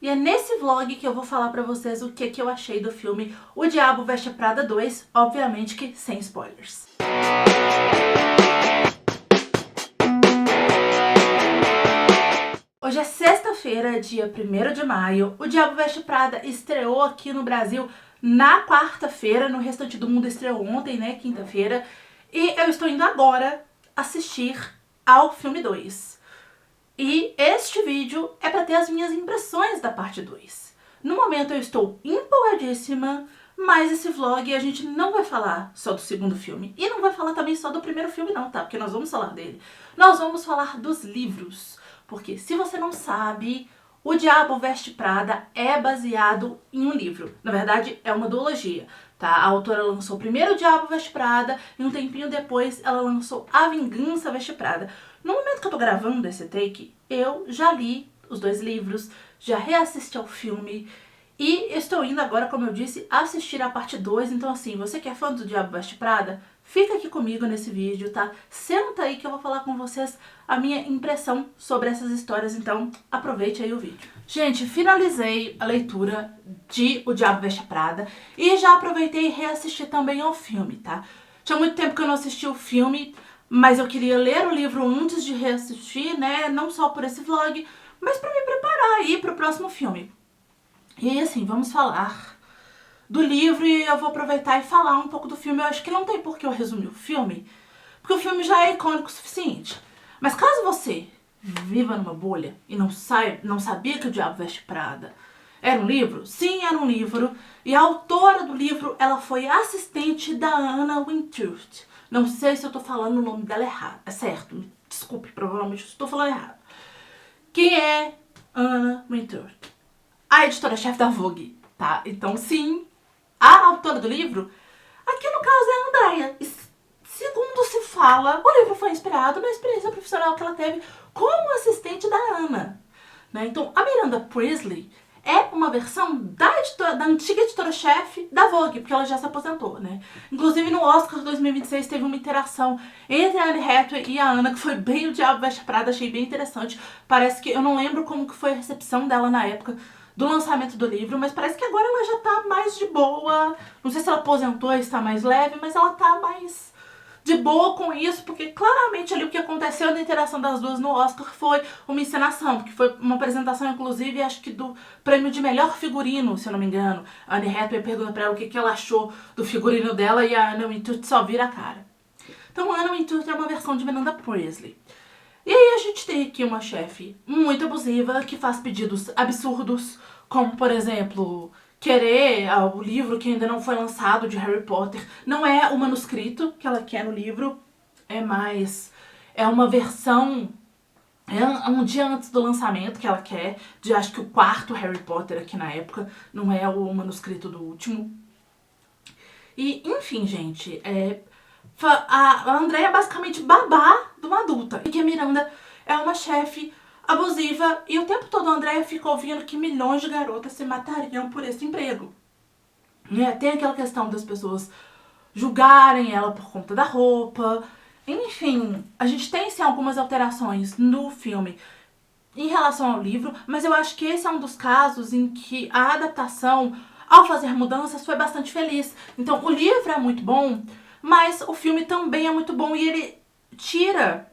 E é nesse vlog que eu vou falar pra vocês o que eu achei do filme O Diabo Veste Prada 2, obviamente que sem spoilers. Hoje é sexta-feira, dia 1º de maio. O Diabo Veste Prada estreou aqui no Brasil na quarta-feira, no restante do mundo estreou ontem, né, quinta-feira. E eu estou indo agora assistir ao filme 2. E este vídeo é para ter as minhas impressões da parte 2. No momento eu estou empolgadíssima, mas esse vlog a gente não vai falar só do segundo filme. E não vai falar também só do primeiro filme não, tá? Porque nós vamos falar dele. Nós vamos falar dos livros. Porque se você não sabe, O Diabo Veste Prada é baseado em um livro. Na verdade, é uma duologia. Tá? A autora lançou primeiro O Diabo Veste Prada e um tempinho depois ela lançou A Vingança Veste Prada. No momento que eu tô gravando esse take, eu já li os dois livros, já reassisti ao filme e estou indo agora, como eu disse, assistir a parte 2. Então assim, você que é fã do Diabo Veste Prada, fica aqui comigo nesse vídeo, tá? Senta aí que eu vou falar com vocês a minha impressão sobre essas histórias, então aproveite aí o vídeo. Gente, finalizei a leitura de O Diabo Veste Prada e já aproveitei e reassisti também ao filme, tá? Tinha muito tempo que eu não assisti o filme, mas eu queria ler o livro antes de reassistir, né? Não só por esse vlog, mas pra me preparar aí pro próximo filme. E aí, assim, vamos falar do livro e eu vou aproveitar e falar um pouco do filme. Eu acho que não tem por que eu resumir o filme, porque o filme já é icônico o suficiente. Mas caso você viva numa bolha e não sabia que O Diabo Veste Prada era um livro? Sim, era um livro. E a autora do livro, ela foi assistente da Anna Wintour. Não sei se eu tô falando o nome dela errado. É certo, me desculpe, provavelmente eu estou falando errado. Quem é Anna Wintour? A editora-chefe da Vogue, tá? Então, sim, a autora do livro, aqui no caso é a Andrea. Segundo se fala, o livro foi inspirado na experiência profissional que ela teve como assistente da Anna. Né? Então, a Miranda Priestly é uma versão da antiga editora-chefe da Vogue, porque ela já se aposentou, né? Inclusive no Oscar 2026 teve uma interação entre a Anne Hathaway e a Anna, que foi bem O Diabo Veste Prada, achei bem interessante. Parece que, eu não lembro como que foi a recepção dela na época do lançamento do livro, mas parece que agora ela já tá mais de boa. Não sei se ela aposentou e está mais leve, mas ela tá mais de boa com isso, porque claramente ali o que aconteceu na interação das duas no Oscar foi uma encenação, porque foi uma apresentação, inclusive, acho que do prêmio de melhor figurino, se eu não me engano. A Anne Hathaway pergunta pra ela o que ela achou do figurino dela e a Anna Wintour só vira a cara. Então a Anna Wintour é uma versão de Miranda Priestly. E aí a gente tem aqui uma chefe muito abusiva que faz pedidos absurdos, como por exemplo, querer o livro que ainda não foi lançado de Harry Potter. Não é o manuscrito que ela quer no livro, é uma versão, um dia antes do lançamento que ela quer, de acho que o quarto Harry Potter aqui na época, não é o manuscrito do último. E enfim, gente, a Andrea é basicamente babá de uma adulta. E que a Miranda é uma chefe abusiva e o tempo todo a Andrea fica ouvindo que milhões de garotas se matariam por esse emprego. Tem aquela questão das pessoas julgarem ela por conta da roupa. Enfim, a gente tem sim algumas alterações no filme em relação ao livro, mas eu acho que esse é um dos casos em que a adaptação, ao fazer mudanças, foi bastante feliz. Então o livro é muito bom, mas o filme também é muito bom e ele tira...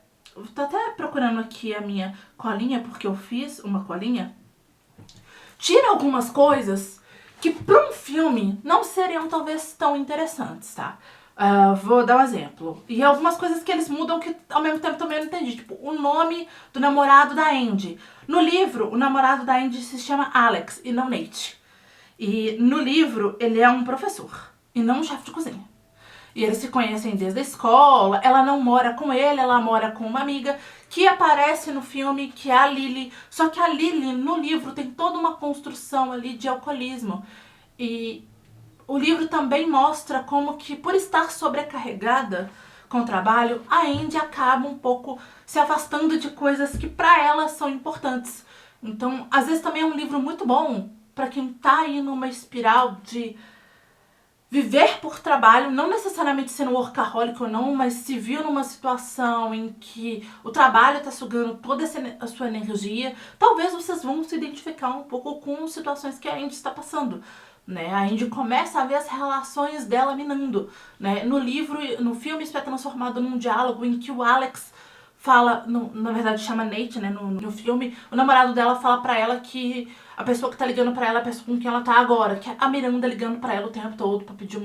Tô até procurando aqui a minha colinha, porque eu fiz uma colinha. Tira algumas coisas que para um filme não seriam talvez tão interessantes, tá? Vou dar um exemplo. E algumas coisas que eles mudam que ao mesmo tempo também eu não entendi. Tipo, o nome do namorado da Andy. No livro, o namorado da Andy se chama Alex e não Nate. E no livro, ele é um professor e não um chefe de cozinha. E eles se conhecem desde a escola, ela não mora com ele, ela mora com uma amiga que aparece no filme, que é a Lily. Só que a Lily, no livro, tem toda uma construção ali de alcoolismo. E o livro também mostra como que, por estar sobrecarregada com o trabalho, a Andy acaba um pouco se afastando de coisas que pra ela são importantes. Então, às vezes também é um livro muito bom pra quem tá aí numa espiral de viver por trabalho, não necessariamente sendo workaholic ou não, mas se viu numa situação em que o trabalho tá sugando toda a sua energia, talvez vocês vão se identificar um pouco com situações que a Andy está passando. Né? A Andy começa a ver as relações dela minando. Né? No livro, no filme, isso é transformado num diálogo em que o Alex fala, na verdade chama Nate, né, no filme, o namorado dela fala pra ela que a pessoa que tá ligando pra ela é a pessoa com quem ela tá agora, que é a Miranda ligando pra ela o tempo todo pra pedir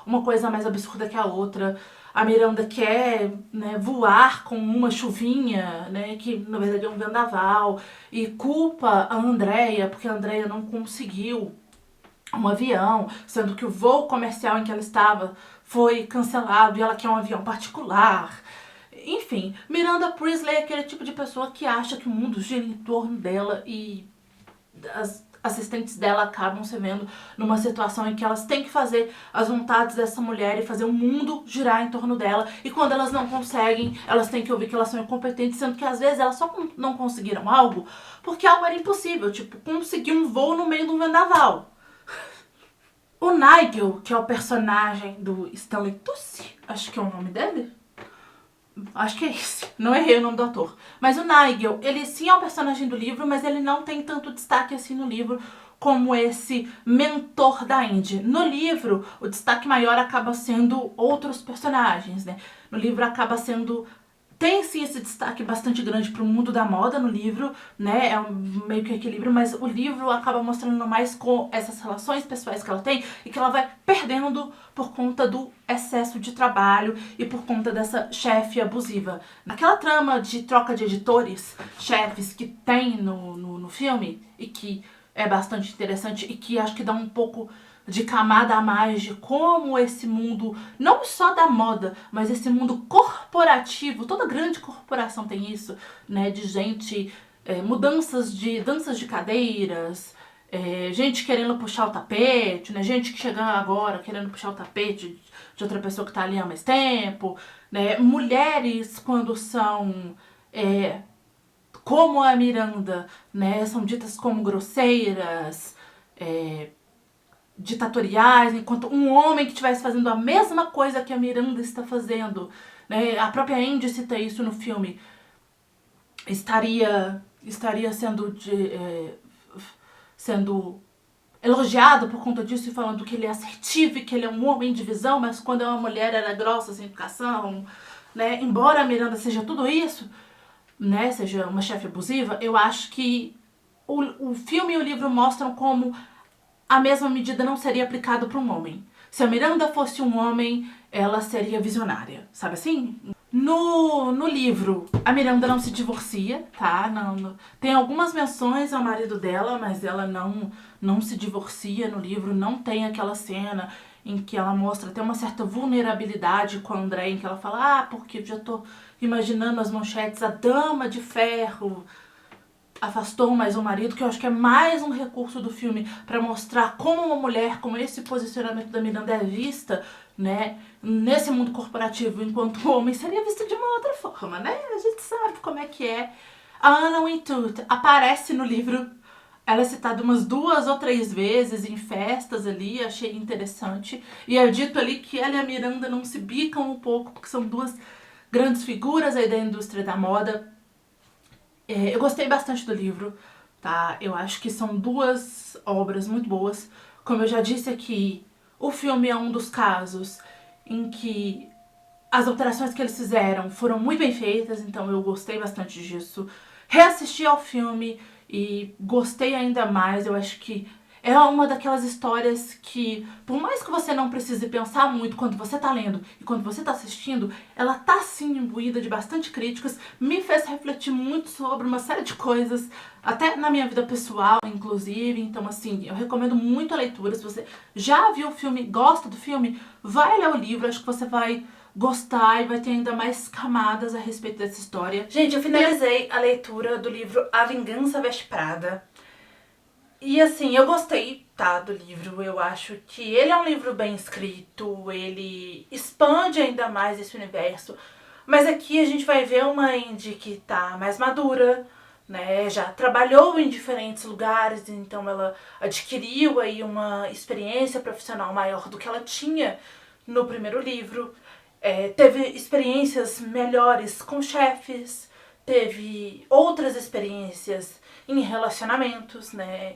uma coisa mais absurda que a outra. A Miranda quer, né, voar com uma chuvinha, né, que na verdade é um vendaval, e culpa a Andrea, porque a Andrea não conseguiu um avião, sendo que o voo comercial em que ela estava foi cancelado e ela quer um avião particular. Enfim, Miranda Priestley é aquele tipo de pessoa que acha que o mundo gira em torno dela e as assistentes dela acabam se vendo numa situação em que elas têm que fazer as vontades dessa mulher e fazer o mundo girar em torno dela. E quando elas não conseguem, elas têm que ouvir que elas são incompetentes, sendo que às vezes elas só não conseguiram algo porque algo era impossível, tipo conseguir um voo no meio de um vendaval. O Nigel, que é o personagem do Stanley Tucci, acho que é o nome dele. Acho que é esse. Não errei o nome do ator. Mas o Nigel, ele sim é um personagem do livro, mas ele não tem tanto destaque assim no livro como esse mentor da Andy. No livro, o destaque maior acaba sendo outros personagens, né? No livro acaba sendo... Tem sim esse destaque bastante grande pro mundo da moda no livro, né? É meio que equilíbrio, mas o livro acaba mostrando mais com essas relações pessoais que ela tem e que ela vai perdendo por conta do excesso de trabalho e por conta dessa chefe abusiva. Naquela trama de troca de editores, chefes que tem no filme e que é bastante interessante e que acho que dá um pouco de camada a mais de como esse mundo, não só da moda, mas esse mundo corporativo, toda grande corporação tem isso, né, de gente, danças de cadeiras, gente querendo puxar o tapete, né, gente que chega agora querendo puxar o tapete de outra pessoa que tá ali há mais tempo, né, mulheres quando são... como a Miranda, né, são ditas como grosseiras, ditatoriais, enquanto um homem que estivesse fazendo a mesma coisa que a Miranda está fazendo, né, a própria Andy cita isso no filme, estaria sendo elogiado por conta disso e falando que ele é assertivo e que ele é um homem de visão, mas quando é uma mulher ela é grossa, sem educação, né, embora a Miranda seja tudo isso, né, seja uma chefe abusiva, eu acho que o filme e o livro mostram como a mesma medida não seria aplicada para um homem. Se a Miranda fosse um homem, ela seria visionária, sabe assim? No livro, a Miranda não se divorcia, tá? Tem algumas menções ao marido dela, mas ela não se divorcia no livro. Não tem aquela cena em que ela mostra até uma certa vulnerabilidade com a André, em que ela fala, porque eu já tô imaginando as manchetes, a dama de ferro afastou mais o marido, que eu acho que é mais um recurso do filme para mostrar como uma mulher, como esse posicionamento da Miranda é vista, né, nesse mundo corporativo, enquanto o homem seria visto de uma outra forma, né? A gente sabe como é que é. A Anna Wintour aparece no livro, ela é citada umas 2 ou 3 vezes em festas ali, achei interessante. E é dito ali que ela e a Miranda não se bicam um pouco, porque são 2 grandes figuras aí da indústria da moda. Eu gostei bastante do livro, tá? Eu acho que são 2 obras muito boas. Como eu já disse aqui, o filme é um dos casos em que as alterações que eles fizeram foram muito bem feitas, então eu gostei bastante disso. Reassisti ao filme e gostei ainda mais. Eu acho que é uma daquelas histórias que, por mais que você não precise pensar muito quando você tá lendo e quando você tá assistindo, ela tá sim imbuída de bastante críticas, me fez refletir muito sobre uma série de coisas, até na minha vida pessoal, inclusive. Então, assim, eu recomendo muito a leitura. Se você já viu o filme, gosta do filme, vai ler o livro, acho que você vai gostar e vai ter ainda mais camadas a respeito dessa história. Gente, eu finalizei a leitura do livro A Vingança Veste Prada. E assim, eu gostei, tá, do livro. Eu acho que ele é um livro bem escrito, ele expande ainda mais esse universo. Mas aqui a gente vai ver uma Andy que tá mais madura, né, já trabalhou em diferentes lugares, então ela adquiriu aí uma experiência profissional maior do que ela tinha no primeiro livro. Teve experiências melhores com chefes, teve outras experiências em relacionamentos, né?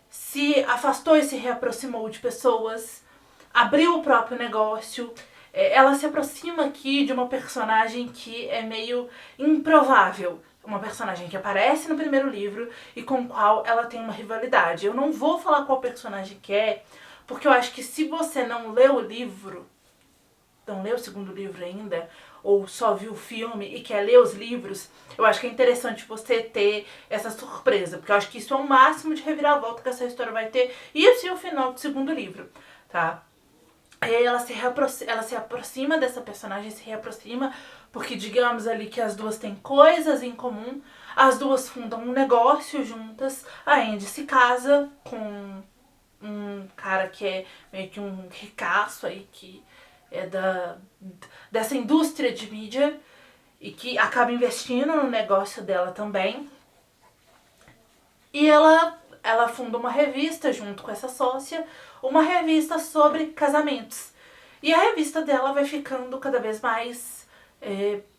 Se afastou e se reaproximou de pessoas, abriu o próprio negócio. Ela se aproxima aqui de uma personagem que é meio improvável. Uma personagem que aparece no primeiro livro e com qual ela tem uma rivalidade. Eu não vou falar qual personagem que é, porque eu acho que se você não leu o livro, não leu o segundo livro ainda, ou só viu o filme e quer ler os livros, eu acho que é interessante você ter essa surpresa, porque eu acho que isso é o máximo de reviravolta que essa história vai ter, e esse é o final do segundo livro, tá? Ela se aproxima dessa personagem, se reaproxima, porque digamos ali que as duas têm coisas em comum, as duas fundam um negócio juntas, a Andy se casa com um cara que é meio que um ricaço aí, que é dessa indústria de mídia e que acaba investindo no negócio dela também. E ela funda uma revista junto com essa sócia, uma revista sobre casamentos. E a revista dela vai ficando cada vez mais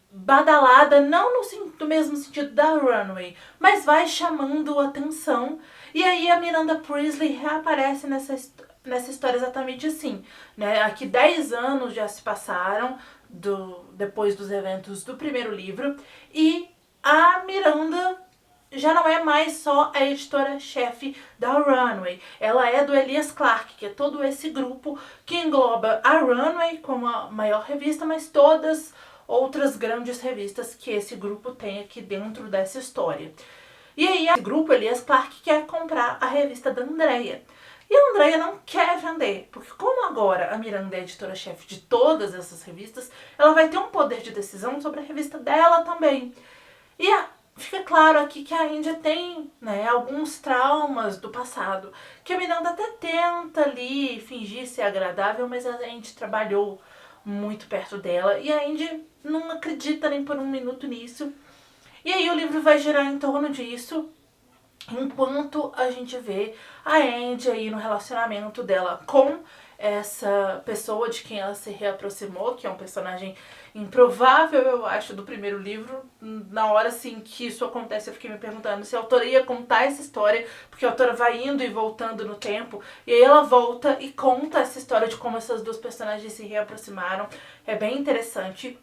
badalada, não no mesmo sentido da Runway, mas vai chamando atenção. E aí a Miranda Priestly reaparece nessa história exatamente assim, né? Aqui 10 anos já se passaram depois dos eventos do primeiro livro e a Miranda já não é mais só a editora-chefe da Runway. Ela é do Elias Clark, que é todo esse grupo que engloba a Runway como a maior revista, mas todas outras grandes revistas que esse grupo tem aqui dentro dessa história. E aí esse grupo, Elias Clark, quer comprar a revista da Andrea. E a Andrea não quer vender, porque como agora a Miranda é editora-chefe de todas essas revistas, ela vai ter um poder de decisão sobre a revista dela também. E fica claro aqui que a Índia tem, né, alguns traumas do passado, que a Miranda até tenta ali fingir ser agradável, mas a Índia trabalhou muito perto dela e a Índia não acredita nem por um minuto nisso. E aí o livro vai girar em torno disso, enquanto a gente vê a Andy aí no relacionamento dela com essa pessoa de quem ela se reaproximou, que é um personagem improvável, eu acho, do primeiro livro. Na hora, assim, que isso acontece, eu fiquei me perguntando se a autora ia contar essa história, porque a autora vai indo e voltando no tempo, e aí ela volta e conta essa história de como essas duas personagens se reaproximaram. É bem interessante.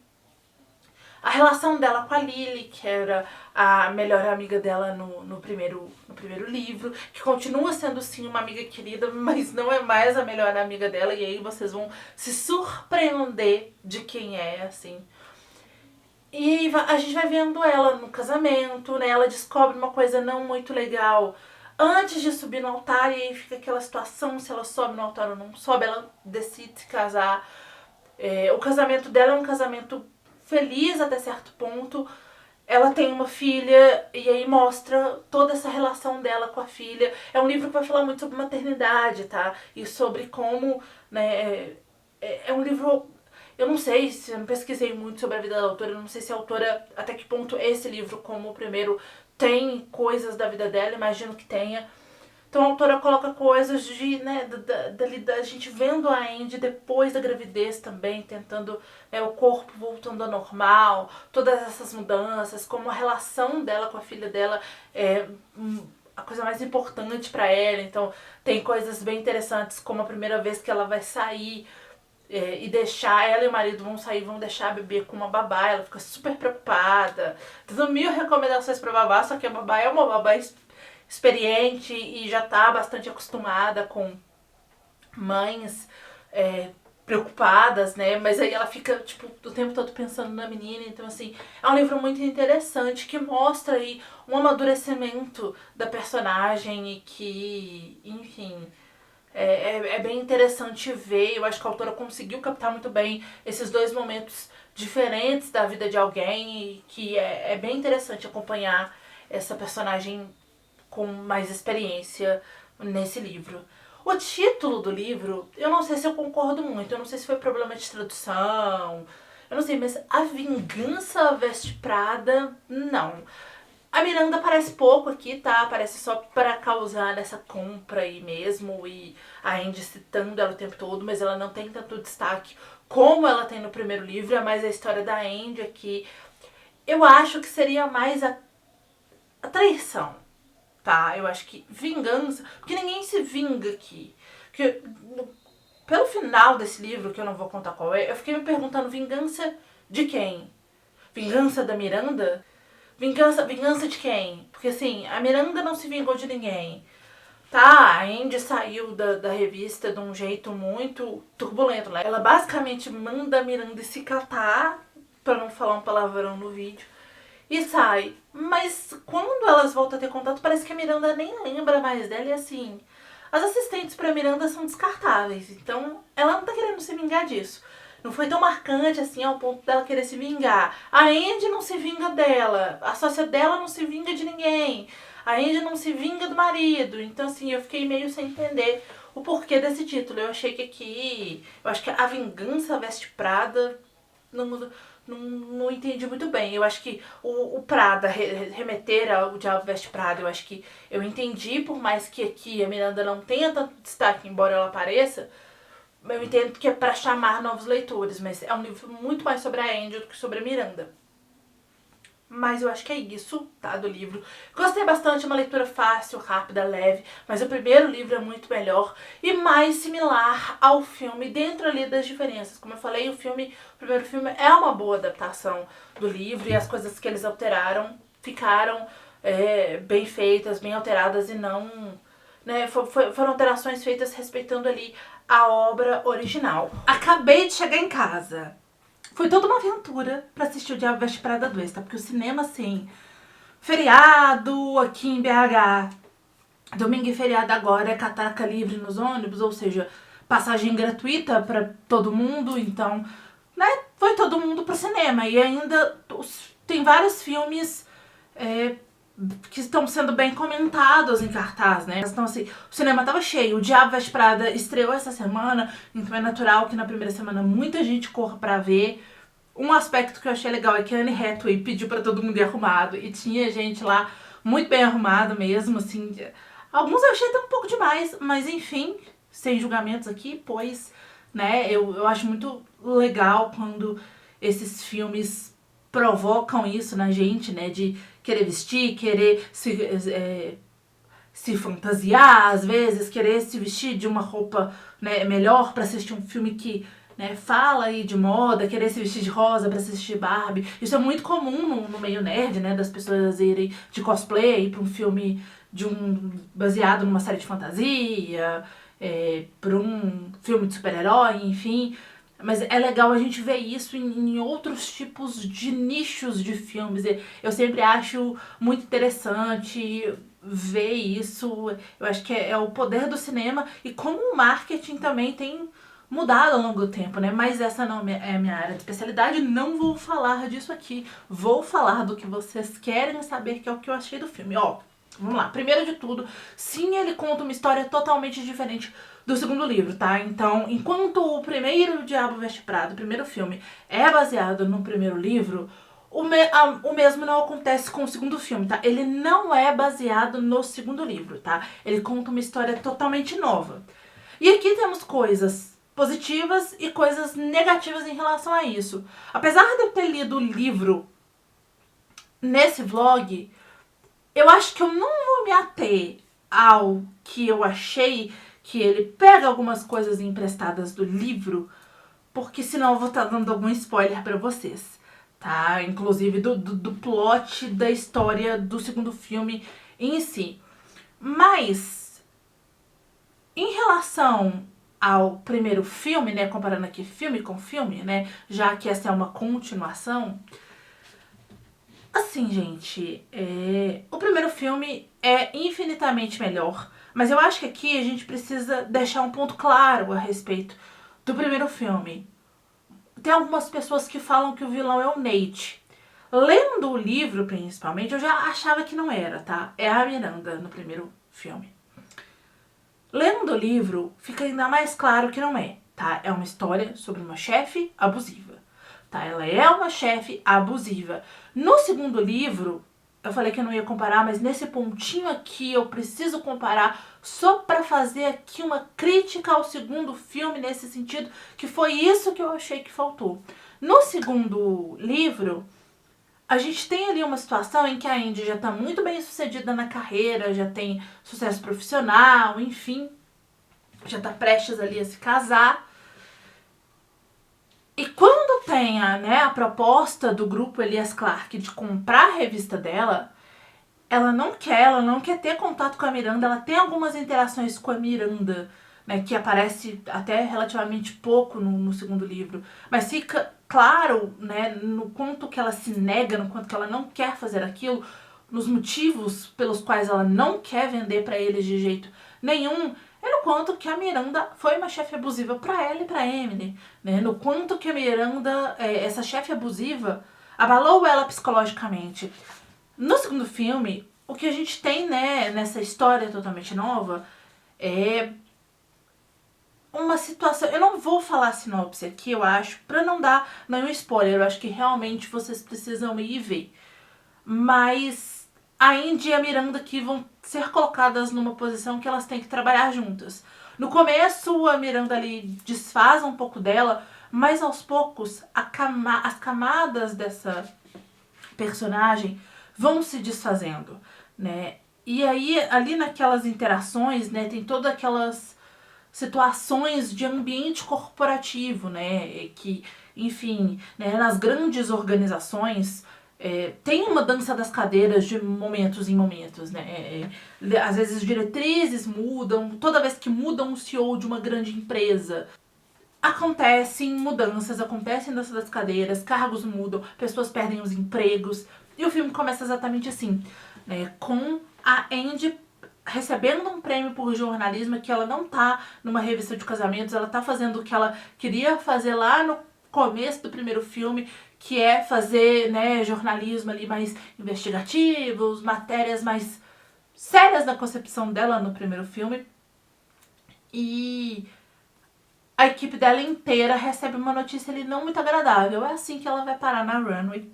A relação dela com a Lily, que era a melhor amiga dela no primeiro livro, que continua sendo sim uma amiga querida, mas não é mais a melhor amiga dela, e aí vocês vão se surpreender de quem é, assim. E a gente vai vendo ela no casamento, né? Ela descobre uma coisa não muito legal antes de subir no altar, e aí fica aquela situação, se ela sobe no altar ou não sobe, ela decide se casar. O casamento dela é um casamento feliz até certo ponto. Ela tem uma filha e aí mostra toda essa relação dela com a filha. É um livro que vai falar muito sobre maternidade, tá? E sobre como, né, é um livro... Eu não sei, se eu não pesquisei muito sobre a vida da autora, eu não sei se a autora, até que ponto esse livro, como o primeiro, tem coisas da vida dela, imagino que tenha. Então a autora coloca coisas de, né, da gente vendo a Andy depois da gravidez também, tentando, né, o corpo voltando ao normal, todas essas mudanças, como a relação dela com a filha dela é a coisa mais importante pra ela. Então tem coisas bem interessantes, como a primeira vez que ela vai sair e deixar, ela e o marido vão sair, vão deixar a bebê com uma babá, ela fica super preocupada, dando 1000 recomendações pra babá, só que a babá é uma babá experiente e já tá bastante acostumada com mães preocupadas, né? Mas aí ela fica, tipo, o tempo todo pensando na menina. Então, assim, é um livro muito interessante que mostra aí um amadurecimento da personagem e que, enfim, é bem interessante ver. Eu acho que a autora conseguiu captar muito bem esses dois momentos diferentes da vida de alguém e que é bem interessante acompanhar essa personagem com mais experiência nesse livro. O título do livro, eu não sei se eu concordo muito, eu não sei se foi problema de tradução, eu não sei, mas A Vingança Veste Prada, não. A Miranda aparece pouco aqui, tá? Aparece só pra causar essa compra aí mesmo. E a Andy citando ela o tempo todo, mas ela não tem tanto destaque como ela tem no primeiro livro. É mais a história da Andy aqui. Eu acho que seria mais a traição, tá? Eu acho que vingança... Porque ninguém se vinga aqui. Porque pelo final desse livro, que eu não vou contar qual é, eu fiquei me perguntando, vingança de quem? Vingança da Miranda? Vingança de quem? Porque assim, a Miranda não se vingou de ninguém. Tá, a Andy saiu da revista de um jeito muito turbulento, né? Ela basicamente manda a Miranda se catar, pra não falar um palavrão no vídeo, e sai. Mas quando elas voltam a ter contato, parece que a Miranda nem lembra mais dela e assim... As assistentes pra Miranda são descartáveis, então ela não tá querendo se vingar disso. Não foi tão marcante assim ao ponto dela querer se vingar. A Andy não se vinga dela, a sócia dela não se vinga de ninguém. A Andy não se vinga do marido. Então assim, eu fiquei meio sem entender o porquê desse título. Eu achei que aqui... Eu acho que a vingança veste Prada... Não entendi muito bem. Eu acho que o Prada, remeter ao Diabo Veste Prada, eu acho que eu entendi, por mais que aqui a Miranda não tenha tanto destaque, embora ela apareça, eu entendo que é pra chamar novos leitores, mas é um livro muito mais sobre a Andy do que sobre a Miranda. Mas eu acho que é isso, tá, do livro. Gostei bastante, é uma leitura fácil, rápida, leve, mas o primeiro livro é muito melhor e mais similar ao filme, dentro ali das diferenças. Como eu falei, o primeiro filme é uma boa adaptação do livro e as coisas que eles alteraram ficaram bem feitas, bem alteradas e não... Né, foram alterações feitas respeitando ali a obra original. Acabei de chegar em casa. Foi toda uma aventura pra assistir o Diabo Veste Prada 2, tá? Porque o cinema, assim, feriado aqui em BH, domingo e feriado agora é catraca livre nos ônibus, ou seja, passagem gratuita pra todo mundo, então, né, foi todo mundo pro cinema. E ainda tem vários filmes que estão sendo bem comentados em cartaz, né? Então, assim, o cinema tava cheio. O Diabo Veste Prada estreou essa semana, então é natural que na primeira semana muita gente corra pra ver. Um aspecto que eu achei legal é que a Anne Hathaway pediu pra todo mundo ir arrumado, e tinha gente lá muito bem arrumado mesmo, assim. Alguns eu achei até um pouco demais, mas enfim, sem julgamentos aqui, pois, né, eu acho muito legal quando esses filmes provocam isso na gente, né, de querer vestir, querer se fantasiar, às vezes, querer se vestir de uma roupa, né, melhor pra assistir um filme que, né, fala aí de moda, querer se vestir de rosa pra assistir Barbie. Isso é muito comum no meio nerd, né, das pessoas irem de cosplay pra um filme baseado numa série de fantasia, pra um filme de super-herói, enfim. Mas é legal a gente ver isso em outros tipos de nichos de filmes. Eu sempre acho muito interessante ver isso. Eu acho que é o poder do cinema e como o marketing também tem mudado ao longo do tempo, né? Mas essa não é a minha área de especialidade, não vou falar disso aqui. Vou falar do que vocês querem saber, que é o que eu achei do filme. Ó, vamos lá. Primeiro de tudo, sim, ele conta uma história totalmente diferente do segundo livro, tá? Então, enquanto o primeiro Diabo Veste Prada, o primeiro filme, é baseado no primeiro livro, o mesmo não acontece com o segundo filme, tá? Ele não é baseado no segundo livro, tá? Ele conta uma história totalmente nova. E aqui temos coisas positivas e coisas negativas em relação a isso. Apesar de eu ter lido o livro nesse vlog, eu acho que eu não vou me ater ao que eu achei, que ele pega algumas coisas emprestadas do livro, porque senão eu vou estar dando algum spoiler pra vocês, tá? Inclusive do plot da história do segundo filme em si. Mas, em relação ao primeiro filme, né, comparando aqui filme com filme, né, já que essa é uma continuação, assim, gente, o primeiro filme é infinitamente melhor, mas eu acho que aqui a gente precisa deixar um ponto claro a respeito do primeiro filme. Tem algumas pessoas que falam que o vilão é o Nate. Lendo o livro, principalmente, eu já achava que não era, tá? É a Miranda no primeiro filme. Lendo o livro, fica ainda mais claro que não é, tá? É uma história sobre uma chefe abusiva, tá? Ela é uma chefe abusiva. No segundo livro, eu falei que eu não ia comparar, mas nesse pontinho aqui eu preciso comparar só pra fazer aqui uma crítica ao segundo filme nesse sentido, que foi isso que eu achei que faltou. No segundo livro, a gente tem ali uma situação em que a Indy já tá muito bem sucedida na carreira, já tem sucesso profissional, enfim, já tá prestes ali a se casar. E quando tem a proposta do grupo Elias Clark de comprar a revista dela, ela não quer ter contato com a Miranda, ela tem algumas interações com a Miranda, né, que aparece até relativamente pouco no segundo livro, mas fica claro, né, no quanto que ela se nega, no quanto que ela não quer fazer aquilo, nos motivos pelos quais ela não quer vender pra eles de jeito nenhum, é no quanto que a Miranda foi uma chefe abusiva pra ela e pra Emily, né, no quanto que a Miranda, essa chefe abusiva, abalou ela psicologicamente. No segundo filme, o que a gente tem, né, nessa história totalmente nova é uma situação. Eu não vou falar a sinopse aqui, eu acho, pra não dar nenhum spoiler. Eu acho que realmente vocês precisam ir ver. Mas a Indy e a Miranda aqui vão ser colocadas numa posição que elas têm que trabalhar juntas. No começo, a Miranda ali desfaz um pouco dela, mas aos poucos as camadas dessa personagem vão se desfazendo, né? E aí, ali naquelas interações, né, tem todas aquelas situações de ambiente corporativo, né, que, enfim, né, nas grandes organizações tem uma dança das cadeiras de momentos em momentos, né, às vezes diretrizes mudam, toda vez que muda um CEO de uma grande empresa, acontecem mudanças, acontecem dança das cadeiras, cargos mudam, pessoas perdem os empregos, e o filme começa exatamente assim, né, com a Andy recebendo um prêmio por jornalismo, que ela não tá numa revista de casamentos, ela tá fazendo o que ela queria fazer lá no começo do primeiro filme, que é fazer, né, jornalismo ali mais investigativo, matérias mais sérias da concepção dela no primeiro filme. E a equipe dela inteira recebe uma notícia ali não muito agradável. É assim que ela vai parar na runway.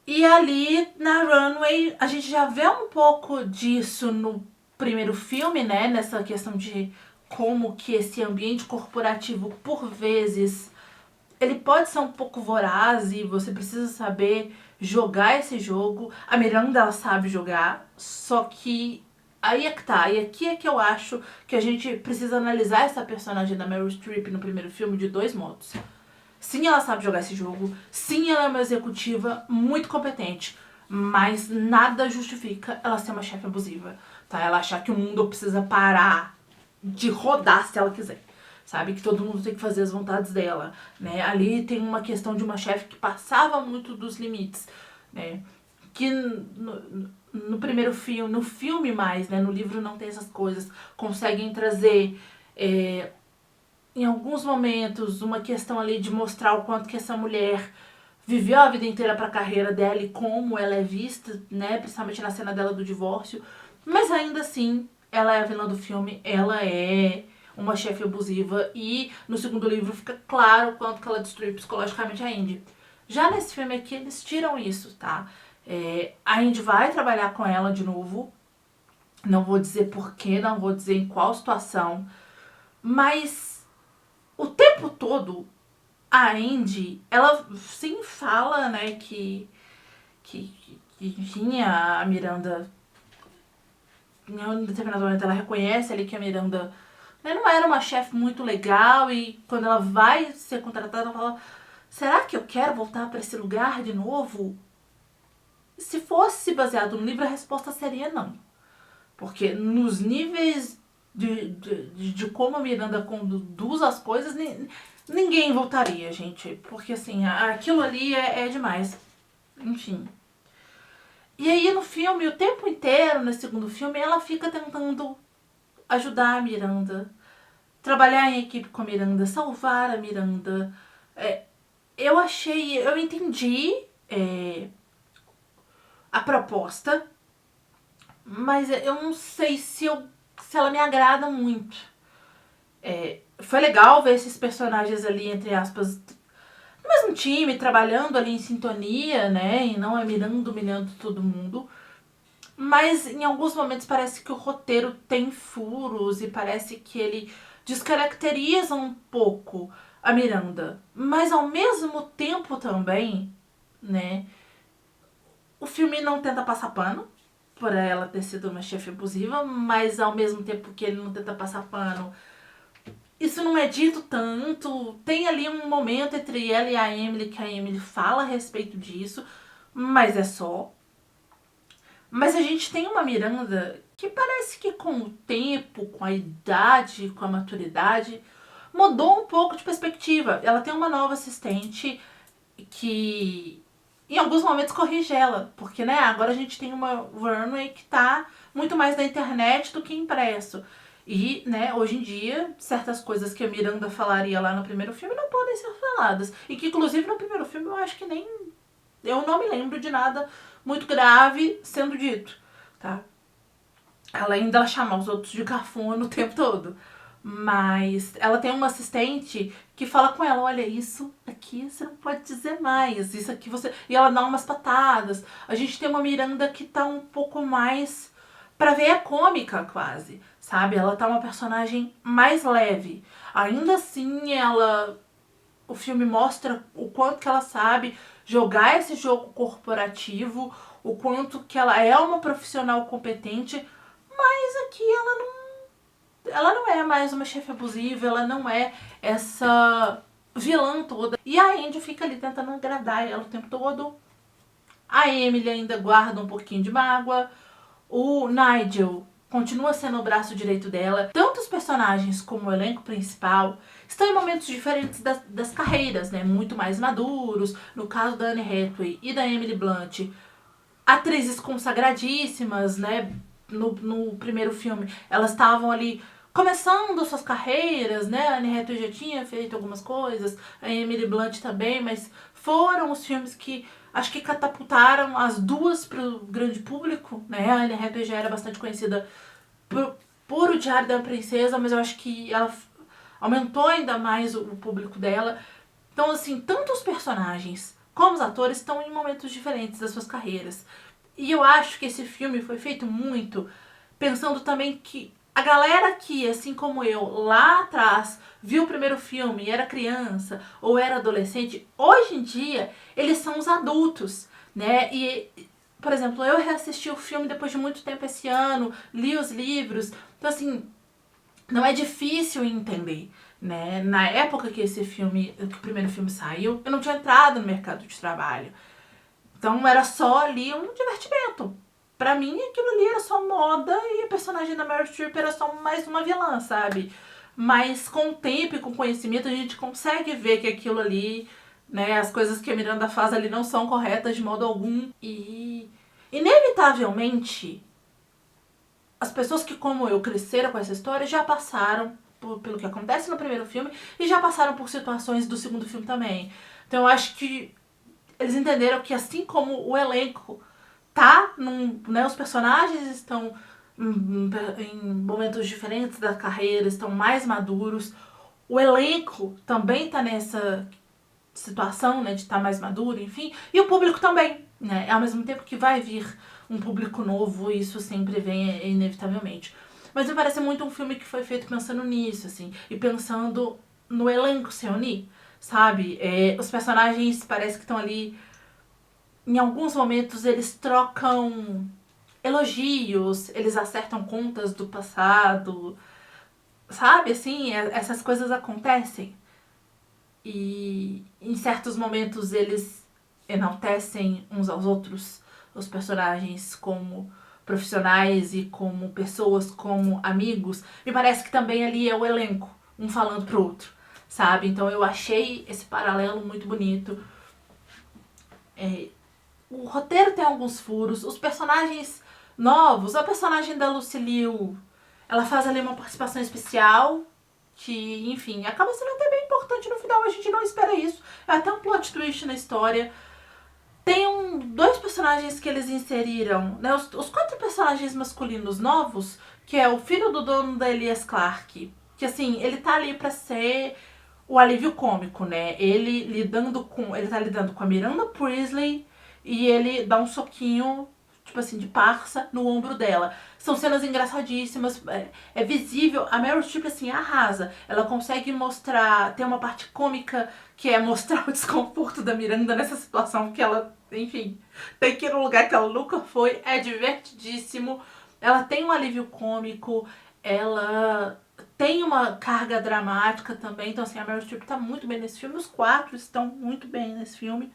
E ali na runway a gente já vê um pouco disso no primeiro filme, né? Nessa questão de como que esse ambiente corporativo, por vezes, ele pode ser um pouco voraz e você precisa saber jogar esse jogo. A Miranda, ela sabe jogar, só que aí é que tá. E aqui é que eu acho que a gente precisa analisar essa personagem da Meryl Streep no primeiro filme de dois modos. Sim, ela sabe jogar esse jogo. Sim, ela é uma executiva muito competente. Mas nada justifica ela ser uma chefe abusiva, tá? Ela achar que o mundo precisa parar de rodar se ela quiser. Sabe? Que todo mundo tem que fazer as vontades dela, né? Ali tem uma questão de uma chefe que passava muito dos limites, né? Que no primeiro filme, no filme mais, né? No livro não tem essas coisas. Conseguem trazer em alguns momentos uma questão ali de mostrar o quanto que essa mulher viveu a vida inteira pra carreira dela e como ela é vista, né? Principalmente na cena dela do divórcio. Mas ainda assim, ela é a vilã do filme, ela é uma chefe abusiva e no segundo livro fica claro o quanto que ela destruiu psicologicamente a Indy. Já nesse filme aqui, eles tiram isso, tá? A Indy vai trabalhar com ela de novo. Não vou dizer porquê, não vou dizer em qual situação. Mas o tempo todo, a Andy, ela sim fala, né, que enfim, a Miranda, em um determinado momento, ela reconhece ali que a Miranda, né, não era uma chefe muito legal e quando ela vai ser contratada, ela fala, será que eu quero voltar para esse lugar de novo? Se fosse baseado no livro, a resposta seria não. Porque nos níveis de como a Miranda conduz as coisas, ninguém voltaria, gente. Porque assim, aquilo ali é demais. Enfim. E aí no filme, o tempo inteiro, no segundo filme, ela fica tentando ajudar a Miranda. Trabalhar em equipe com a Miranda, salvar a Miranda. Eu entendi a proposta, mas eu não sei se ela me agrada muito. Foi legal ver esses personagens ali, entre aspas, no mesmo time, trabalhando ali em sintonia, né? E não é humilhando todo mundo. Mas em alguns momentos parece que o roteiro tem furos e parece que ele descaracteriza um pouco a Miranda. Mas ao mesmo tempo também, né? O filme não tenta passar pano por ela ter sido uma chefe abusiva, mas ao mesmo tempo que ele não tenta passar pano, isso não é dito tanto. Tem ali um momento entre ela e a Emily que a Emily fala a respeito disso, mas é só. Mas a gente tem uma Miranda que parece que com o tempo, com a idade, com a maturidade, mudou um pouco de perspectiva. Ela tem uma nova assistente que em alguns momentos corrige ela, porque né, agora a gente tem uma runway que tá muito mais na internet do que impresso. E, né, hoje em dia, certas coisas que a Miranda falaria lá no primeiro filme não podem ser faladas. E que, inclusive, no primeiro filme eu acho que nem... Eu não me lembro de nada muito grave sendo dito, tá? Além dela chamar os outros de cafona o tempo todo. Mas ela tem uma assistente que fala com ela, olha, isso aqui você não pode dizer mais, isso aqui você... E ela dá umas patadas. A gente tem uma Miranda que tá um pouco mais pra veia cômica, quase, sabe? Ela tá uma personagem mais leve. Ainda assim, ela... O filme mostra o quanto que ela sabe jogar esse jogo corporativo, o quanto que ela é uma profissional competente, mas aqui ela não é mais uma chefe abusiva, ela não é essa vilã toda. E a Andy fica ali tentando agradar ela o tempo todo. A Emily ainda guarda um pouquinho de mágoa. O Nigel continua sendo o braço direito dela. Tanto os personagens como o elenco principal estão em momentos diferentes das carreiras, né? Muito mais maduros. No caso da Anne Hathaway e da Emily Blunt, atrizes consagradíssimas, né? No primeiro filme, elas estavam ali começando suas carreiras, né? A Anne Hathaway já tinha feito algumas coisas, a Emily Blunt também, mas foram os filmes que acho que catapultaram as duas pro grande público, né? A Anne Hathaway já era bastante conhecida por O Diário da Princesa, mas eu acho que ela aumentou ainda mais o público dela. Então, assim, tanto os personagens como os atores estão em momentos diferentes das suas carreiras. E eu acho que esse filme foi feito muito pensando também que a galera que, assim como eu, lá atrás, viu o primeiro filme e era criança ou era adolescente, hoje em dia, eles são os adultos, né? E, por exemplo, eu reassisti o filme depois de muito tempo esse ano, li os livros, então assim, não é difícil entender, né? Na época que que o primeiro filme saiu, eu não tinha entrado no mercado de trabalho. Então era só ali um divertimento. Pra mim, aquilo ali era só moda e a personagem da Meryl Streep era só mais uma vilã, sabe? Mas com o tempo e com o conhecimento a gente consegue ver que aquilo ali, né, as coisas que a Miranda faz ali não são corretas de modo algum. E inevitavelmente as pessoas que, como eu, cresceram com essa história já passaram pelo que acontece no primeiro filme e já passaram por situações do segundo filme também. Então eu acho que eles entenderam que assim como o elenco tá, né, os personagens estão em momentos diferentes da carreira, estão mais maduros, o elenco também tá nessa situação, né, de estar mais maduro, enfim, e o público também, né, ao mesmo tempo que vai vir um público novo, isso sempre vem inevitavelmente. Mas me parece muito um filme que foi feito pensando nisso, assim, e pensando no elenco se unir, sabe? Os personagens parece que estão ali, em alguns momentos eles trocam elogios, eles acertam contas do passado, sabe? Assim, essas coisas acontecem. E em certos momentos eles enaltecem uns aos outros, os personagens como profissionais e como pessoas, como amigos. Me parece que também ali é o elenco, um falando pro outro, sabe? Então eu achei esse paralelo muito bonito. O roteiro tem alguns furos, os personagens novos, a personagem da Lucy Liu, ela faz ali uma participação especial, que, enfim, acaba sendo até bem importante no final, a gente não espera isso. É até um plot twist na história. Tem dois personagens que eles inseriram, né? Os quatro personagens masculinos novos, que é o filho do dono da Elias Clark, que assim, ele tá ali pra ser o alívio cômico, né? Ele tá lidando com a Miranda Priestly e ele dá um soquinho, tipo assim, de parça no ombro dela. São cenas engraçadíssimas, é visível, a Meryl Streep, assim, arrasa. Ela consegue mostrar, tem uma parte cômica que é mostrar o desconforto da Miranda nessa situação, que ela, enfim, tem que ir num lugar que ela nunca foi, é divertidíssimo. Ela tem um alívio cômico, ela tem uma carga dramática também, então assim, a Meryl Streep tá muito bem nesse filme, os quatro estão muito bem nesse filme.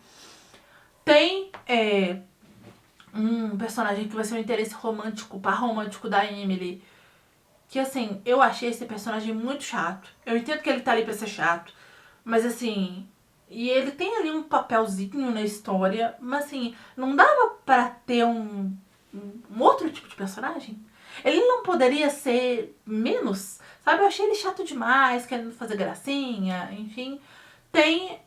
Tem um personagem que vai ser um interesse romântico, par romântico da Emily, que assim, eu achei esse personagem muito chato. Eu entendo que ele tá ali pra ser chato, mas assim, e ele tem ali um papelzinho na história, mas assim, não dava pra ter um outro tipo de personagem? Ele não poderia ser menos, sabe? Eu achei ele chato demais, querendo fazer gracinha, enfim. Tem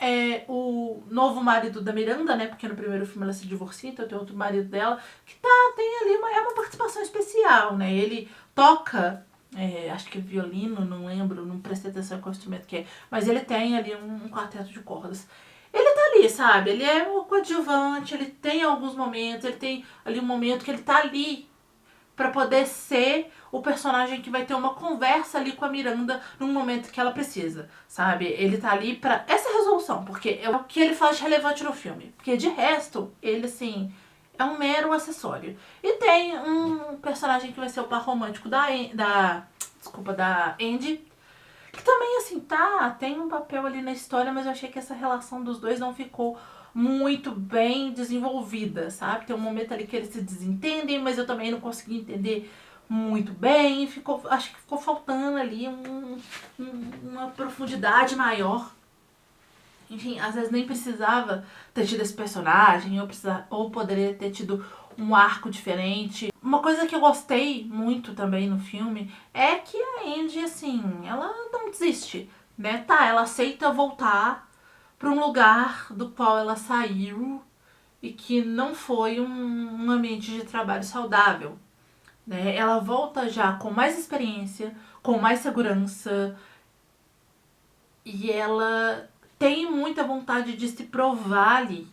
o novo marido da Miranda, né? Porque no primeiro filme ela se divorcia, então tem outro marido dela, que tem ali uma participação especial, né? Ele toca, acho que violino, não lembro, não prestei atenção em qual instrumento que é, mas ele tem ali um quarteto de cordas. Ele tá ali, sabe? Ele é um coadjuvante, ele tem alguns momentos, ele tem ali um momento que ele tá ali pra poder ser o personagem que vai ter uma conversa ali com a Miranda num momento que ela precisa, sabe? Ele tá ali pra essa resolução, porque é o que ele faz relevante no filme. Porque de resto, ele, assim, é um mero acessório. E tem um personagem que vai ser o par romântico da Andy, que também, assim, tem um papel ali na história, mas eu achei que essa relação dos dois não ficou muito bem desenvolvida, sabe? Tem um momento ali que eles se desentendem, mas eu também não consegui entender muito bem. Acho que ficou faltando ali uma profundidade maior. Enfim, às vezes nem precisava ter tido esse personagem, ou poderia ter tido um arco diferente. Uma coisa que eu gostei muito também no filme é que a Andy, assim, ela não desiste, né? Ela aceita voltar para um lugar do qual ela saiu e que não foi um ambiente de trabalho saudável, né? Ela volta já com mais experiência, com mais segurança, e ela tem muita vontade de se provar ali,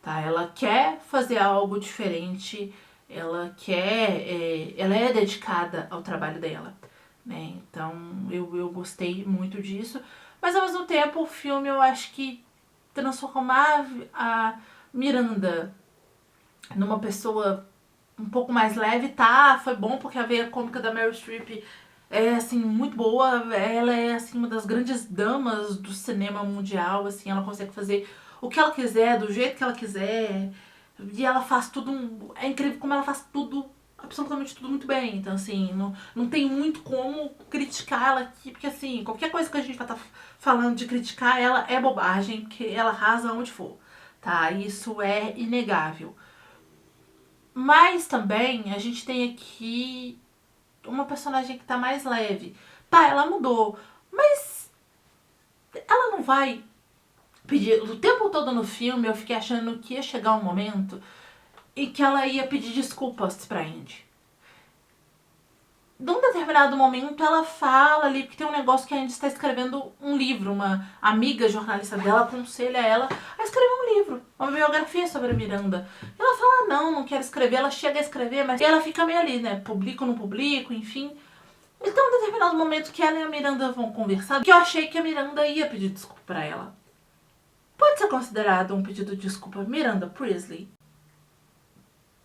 tá? Ela quer fazer algo diferente, ela é dedicada ao trabalho dela, né? Então eu gostei muito disso, mas ao mesmo tempo o filme eu acho que transformar a Miranda numa pessoa um pouco mais leve, foi bom porque a veia cômica da Meryl Streep é, assim, muito boa. Ela é, assim, uma das grandes damas do cinema mundial, assim, ela consegue fazer o que ela quiser, do jeito que ela quiser, e ela faz tudo, é incrível como ela faz tudo, absolutamente tudo muito bem. Então, assim, não tem muito como criticar ela aqui, porque, assim, qualquer coisa que a gente vai estar falando de criticar ela é bobagem, porque ela arrasa onde for, tá? Isso é inegável. Mas também a gente tem aqui uma personagem que tá mais leve. Ela mudou, mas ela não vai pedir. O tempo todo no filme eu fiquei achando que ia chegar um momento em que ela ia pedir desculpas pra Andy. Num determinado momento ela fala ali, porque tem um negócio que a Andy está escrevendo um livro, uma amiga jornalista dela aconselha ela a escrever um livro, uma biografia sobre a Miranda. E ela fala, não quero escrever, ela chega a escrever, mas ela fica meio ali, né, publico, não publico, enfim. Então, em determinado momento que ela e a Miranda vão conversar, que eu achei que a Miranda ia pedir desculpa pra ela. Pode ser considerado um pedido de desculpa Miranda Priestly?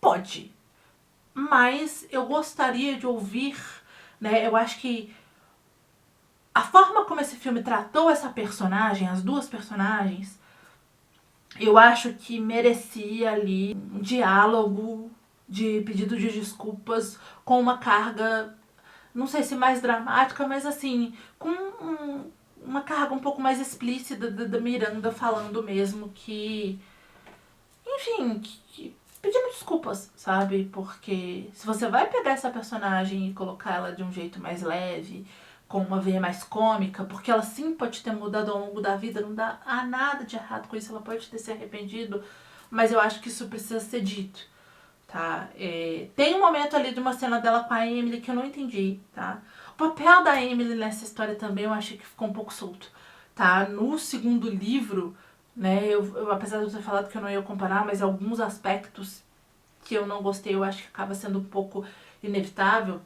Pode. Mas eu gostaria de ouvir, né? Eu acho que a forma como esse filme tratou essa personagem, as duas personagens, eu acho que merecia ali um diálogo de pedido de desculpas com uma carga, não sei se mais dramática, mas assim, com uma carga um pouco mais explícita da Miranda falando mesmo que, enfim, pedindo desculpas, sabe? Porque se você vai pegar essa personagem e colocar ela de um jeito mais leve, com uma veia mais cômica, porque ela sim pode ter mudado ao longo da vida, não dá nada de errado com isso, ela pode ter se arrependido, mas eu acho que isso precisa ser dito, tá? Tem um momento ali de uma cena dela com a Emily que eu não entendi, tá? O papel da Emily nessa história também eu achei que ficou um pouco solto. tá? No segundo livro, né, apesar de eu ter falado que eu não ia comparar, mas alguns aspectos que eu não gostei, eu acho que acaba sendo um pouco inevitável,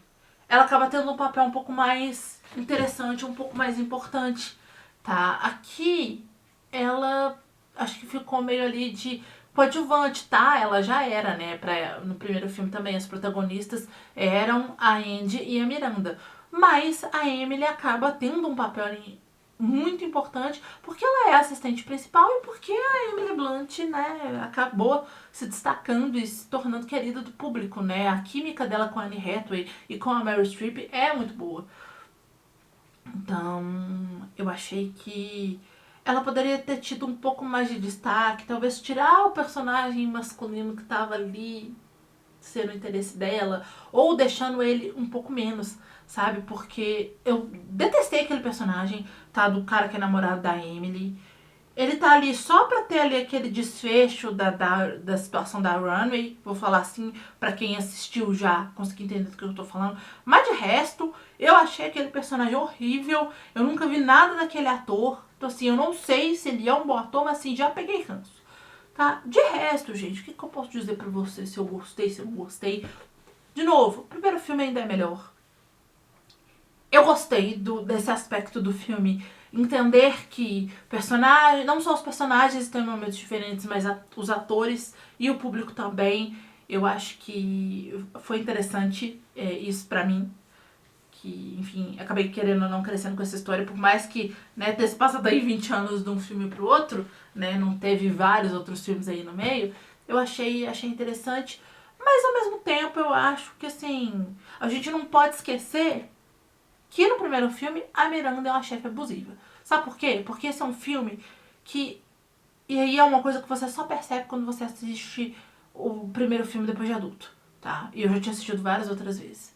ela acaba tendo um papel um pouco mais interessante, um pouco mais importante, tá? Aqui, ela acho que ficou meio ali de coadjuvante, tá? Ela já era, né? No primeiro filme também, as protagonistas eram a Andy e a Miranda. Mas a Emily acaba tendo um papel muito importante porque ela é a assistente principal e porque a Emily Blunt, né, acabou se destacando e se tornando querida do público, né? A química dela com a Anne Hathaway e com a Meryl Streep é muito boa. Então, eu achei que ela poderia ter tido um pouco mais de destaque, talvez tirar o personagem masculino que estava ali sendo o interesse dela, ou deixando ele um pouco menos, sabe? Porque eu detestei aquele personagem, tá? Do cara que é namorado da Emily. Ele tá ali só pra ter ali aquele desfecho da situação da Runway, vou falar assim, pra quem assistiu já conseguir entender do que eu tô falando. Mas de resto, eu achei aquele personagem horrível, eu nunca vi nada daquele ator. Então assim, eu não sei se ele é um bom ator, mas assim, já peguei ranço. Tá? De resto, gente, o que eu posso dizer pra você? Se eu gostei, se eu não gostei. De novo, o primeiro filme ainda é melhor. Eu gostei desse aspecto do filme. Entender que personagens, não só os personagens estão em momentos diferentes, mas os atores e o público também. Eu acho que foi interessante isso pra mim. Que, enfim, acabei querendo ou não crescendo com essa história, por mais que, né, ter se passado aí 20 anos de um filme pro outro, né, não teve vários outros filmes aí no meio, eu achei interessante, mas ao mesmo tempo eu acho que, assim, a gente não pode esquecer que no primeiro filme a Miranda é uma chefe abusiva. Sabe por quê? Porque esse é um filme que, e aí é uma coisa que você só percebe quando você assiste o primeiro filme depois de adulto, tá? E eu já tinha assistido várias outras vezes.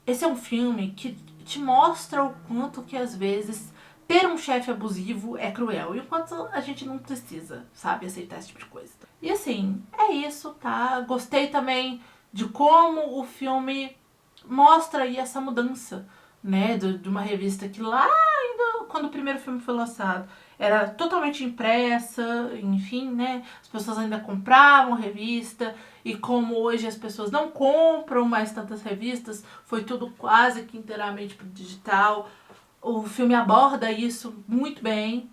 Esse é um filme que te mostra o quanto que às vezes ter um chefe abusivo é cruel e o quanto a gente não precisa, sabe, aceitar esse tipo de coisa. E assim, é isso, tá? Gostei também de como o filme mostra aí essa mudança, né, de uma revista que lá ainda, quando o primeiro filme foi lançado, era totalmente impressa, enfim, né, as pessoas ainda compravam revista, e como hoje as pessoas não compram mais tantas revistas, foi tudo quase que inteiramente pro digital. O filme aborda isso muito bem.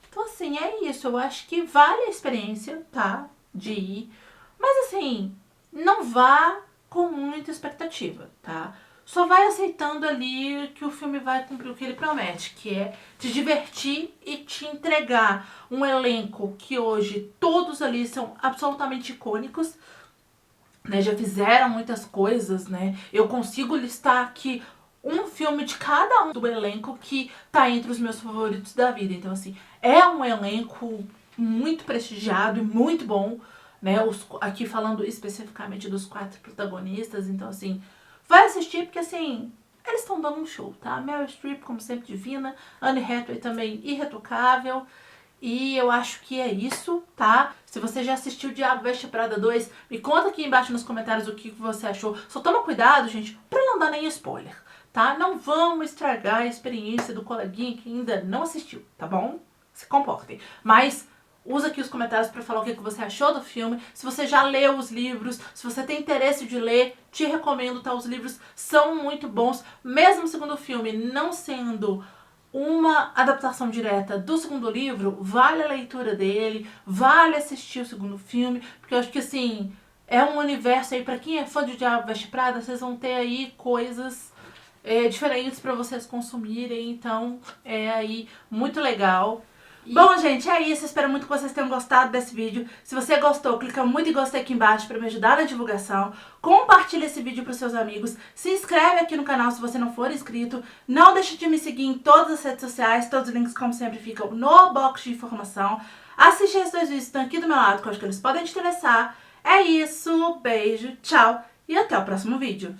Então, assim, é isso. Eu acho que vale a experiência, tá? De ir. Mas, assim, não vá com muita expectativa, tá? Só vai aceitando ali que o filme vai cumprir o que ele promete, que é te divertir e te entregar um elenco que hoje todos ali são absolutamente icônicos, né? Já fizeram muitas coisas, né? Eu consigo listar aqui um filme de cada um do elenco que tá entre os meus favoritos da vida. Então, assim, é um elenco muito prestigiado e muito bom, né? Aqui falando especificamente dos 4 protagonistas. Então, assim, vai assistir porque, assim, eles estão dando um show, tá? Meryl Streep, como sempre, divina. Anne Hathaway também irretocável. E eu acho que é isso, tá? Se você já assistiu Diabo Veste Prada 2, me conta aqui embaixo nos comentários o que você achou. Só toma cuidado, gente, pra não dar nem spoiler, tá? Não vamos estragar a experiência do coleguinha que ainda não assistiu, tá bom? Se comportem. Mas usa aqui os comentários pra falar o que você achou do filme. Se você já leu os livros, se você tem interesse de ler, te recomendo, tá? Os livros são muito bons. Mesmo o segundo filme não sendo uma adaptação direta do segundo livro, vale a leitura dele, vale assistir o segundo filme, porque eu acho que, assim, é um universo aí, pra quem é fã de Diabo Veste Prada, vocês vão ter aí coisas diferentes pra vocês consumirem, então é aí muito legal. Bom, gente, é isso. Espero muito que vocês tenham gostado desse vídeo. Se você gostou, clica muito em gostei aqui embaixo para me ajudar na divulgação. Compartilha esse vídeo para os seus amigos. Se inscreve aqui no canal se você não for inscrito. Não deixe de me seguir em todas as redes sociais. Todos os links, como sempre, ficam no box de informação. Assiste esses 2 vídeos que estão aqui do meu lado, que eu acho que eles podem te interessar. É isso. Beijo, tchau e até o próximo vídeo.